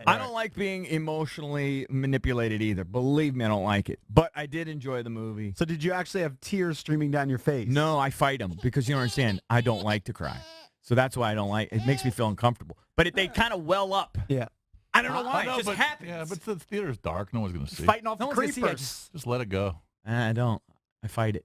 I don't like being emotionally manipulated either. Believe me, I don't like it. But I did enjoy the movie. So did you actually have tears streaming down your face? No, I fight them because you don't understand. I don't like to cry. So that's why I don't like it. It makes me feel uncomfortable. But they kind of well up. Yeah. I don't know why. It just happens. Yeah, but the theater's dark. No one's going to see. Fighting off No the one's gonna see it. creepers. Just let it go. I don't. I fight it.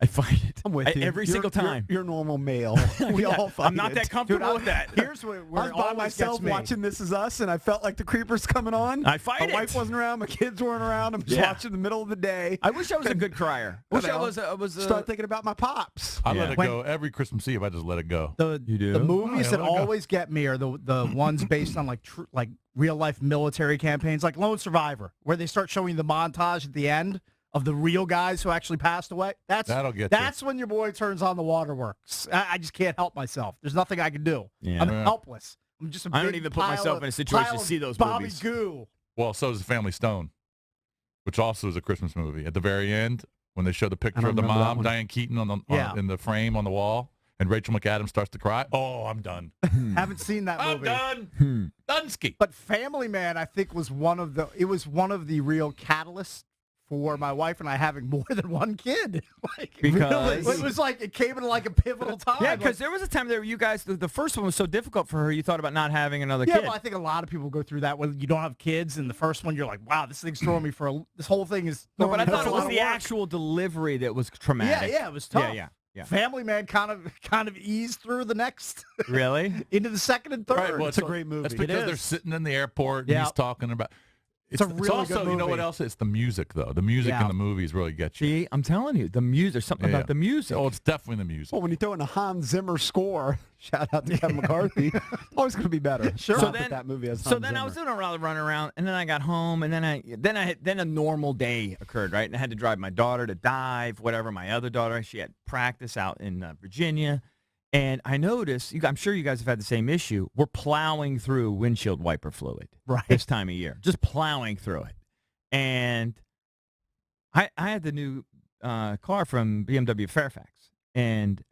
I fight it. I'm with you. Every single time. You're a normal male. We Yeah, all fight I'm not it. that comfortable Dude, with that. Here's where I was it by always myself gets me. watching This Is Us, and I felt like the creepers coming on. I fight My it. wife wasn't around. My kids weren't around. I'm just Yeah. watching in the middle of the day. I wish I was a good crier. Wish I was. Start thinking about my pops. I let it When- go every Christmas Eve. I just let it go. You do? The movies Oh, yeah, that let it go. always get me are the ones based on like real life military campaigns, like Lone Survivor, where they start showing the montage at the end of the real guys who actually passed away. That'll get you. That's when your boy turns on the waterworks. I just can't help myself. There's nothing I can do. Yeah. I'm Yeah. helpless. I'm just a I don't big even put pile myself of- in a situation pile to of see those Bobby movies. Goo. Well, so is the Family Stone, which also is a Christmas movie. At the very end, when they show the picture don't of the remember that mom, one. Diane Keaton, Yeah. in the frame on the wall, and Rachel McAdams starts to cry. Oh, I'm done. Haven't seen that I'm movie. done. Dunsky. But Family Man, I think, was one of the real catalysts for my wife and I having more than one kid. Because- it was like it came in like a pivotal time. Yeah, Like, because there was a time there you guys, the first one was so difficult for her, you thought about not having another yeah, kid. well, I think a lot of people go through that when you don't have kids, and the first one you're like, wow, this thing's throwing me for this whole thing is. No, but I throwing me thought for it a was lot the of work. actual delivery that was traumatic. Yeah, it was tough. Yeah. Family Man kind of eased through the next Really? into the second and third. Right, well, It's a great movie. That's It because they're is. sitting in the airport and Yeah. he's talking about. It's a really also, good you know what movie. else? It's the music, though. The music Yeah. in the movies really get you. See, I'm telling you, the music, there's something Yeah. about the music. Oh, it's definitely the music. Well, when you throw in a Hans Zimmer score, shout out to Kevin McCarthy, always going to be better. Sure. Not that that movie has Hans then I was Zimmer. doing a rather run around, and then I got home, and then a normal day occurred, right? And I had to drive my daughter to dive, whatever. My other daughter, she had practice out in Virginia, and I noticed. I'm sure you guys have had the same issue. We're plowing through windshield wiper fluid Right. this time of year, just plowing through it. And I had the new car from BMW Fairfax, and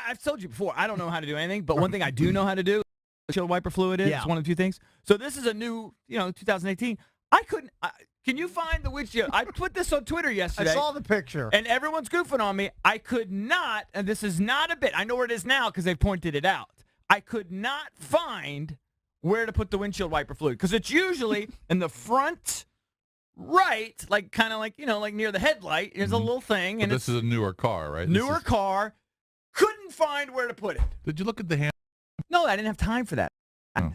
I've told you before, I don't know how to do anything, but one thing I do know how to do, windshield wiper fluid is Yeah. one of the few things. So this is a new, 2018. Can you find the windshield? I put this on Twitter I yesterday. saw the picture. And everyone's goofing on me. I could not, and this is not a bit, I know where it is now because they've pointed it out. I could not find where to put the windshield wiper fluid because it's usually in the front right, like kind of like, like near the headlight. There's a little thing. But And this is a newer car, right? newer car. Couldn't find where to put it. Did you look at the hand? No, I didn't have time for that. Oh.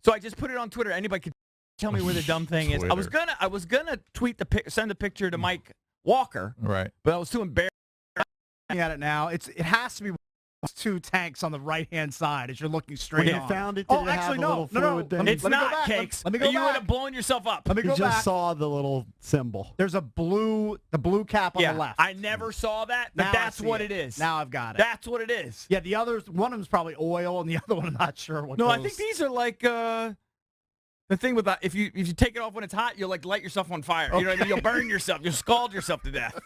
So I just put it on Twitter. Anybody could tell me where the dumb thing is. I was Twitter. gonna tweet send the picture to Mike Walker, Right. but I was too embarrassed. Looking at it now, it has to be two tanks on the right-hand side as you're looking straight When you on. found it, did Oh, it have actually, a no. little No, no. fluid Let thing? me- It's let me go not back. cakes. Let me go You would back. have blown yourself up. Let me You go just back. saw the little symbol. There's the blue cap on yeah, the left. I never saw that, but Now I that's see what it. it is. Now I've got it. That's what it is. Yeah, the others, one of them's probably oil, and the other one I'm not sure what. No, I goes. think these are like the thing with if you take it off when it's hot, you'll like light yourself on fire. You know what I mean? You'll burn yourself. You'll scald yourself to death.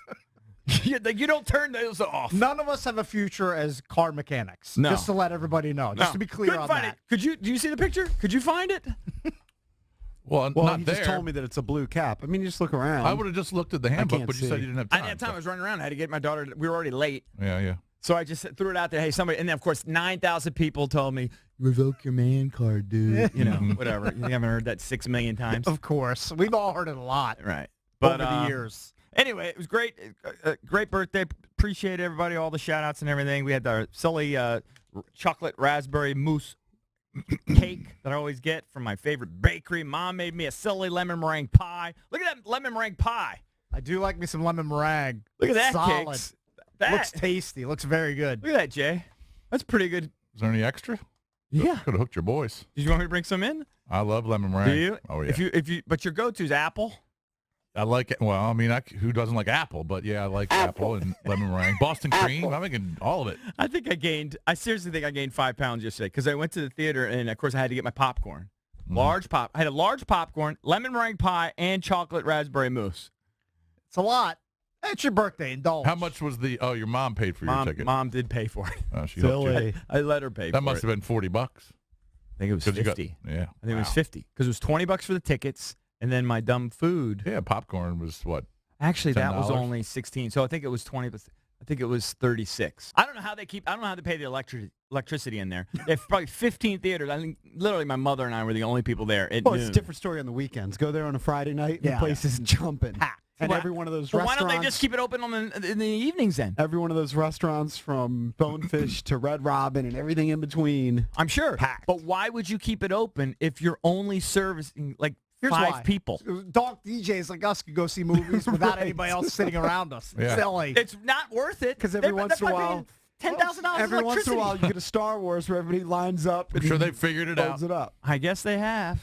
you don't turn those off. None of us have a future as car mechanics. No. Just to let everybody know. Just to be clear Couldn't on find that. it. Do you see the picture? Could you find it? Well, Well, not you there. just told me that it's a blue cap. I mean, you just look around. I would have just looked at the handbook, can't but you said see. you didn't have I time. didn't have time. I so- was running around. I had to get my daughter. We were already late. Yeah. So I just threw it out there. Hey, somebody. And then, of course, 9,000 people told me, revoke your man card, dude. Whatever. You think I haven't heard that 6 million times? Of course. We've all heard it a lot Right. But, over the years. Anyway, it was great. Great birthday. Appreciate everybody, all the shout-outs and everything. We had our silly chocolate raspberry mousse cake that I always get from my favorite bakery. Mom made me a silly lemon meringue pie. Look at that lemon meringue pie. I do like me some lemon meringue. Look at that, Solid. cakes. Looks tasty. Looks very good. Look at that, Jay. That's pretty good. Is there any extra? Yeah. Could have hooked your boys. Did you want me to bring some in? I love lemon meringue. Do you? Oh, yeah. If you, but your go-to is apple. I like it. Well, I mean, who doesn't like apple? But yeah, I like apple and lemon meringue. Boston cream. I'm making all of it. I seriously think I gained 5 pounds yesterday because I went to the theater and, of course, I had to get my popcorn. I had a large popcorn, lemon meringue pie, and chocolate raspberry mousse. It's a lot. It's your birthday. Indulge. How much was the? Oh, your mom paid for your ticket. Mom did pay for it. Oh, she helped you. I let her pay for it. That must have been $40. think it was 'Cause you got- 50. yeah. I think it was 50 because it was $20 for the tickets, and then my dumb food. Yeah, popcorn was what? Actually, that was $10? only 16. So I think it was 20. I think it was 36. I don't know how they keep. I don't know how they pay the electricity in there. They have probably 15 theaters. I think literally my mother and I were the only people there at Well, noon. it's a different story on the weekends. Go there on a Friday night, and Yeah. the place is jumping. Packed. And Why- every one of those Well, why restaurants. don't they just keep it open in the evenings then? Every one of those restaurants, from Bonefish to Red Robin and everything in between. I'm sure. Packed. But why would you keep it open if you're only servicing like Here's 5 why. people? Dog DJs like us could go see movies without anybody else sitting around us. Yeah. Silly. It's not worth it 'Cause every once in a while- $10,000 Every once in a electricity. while, you get a Star Wars where everybody lines up. I'm sure they figured it out. Loads it up. I guess they have.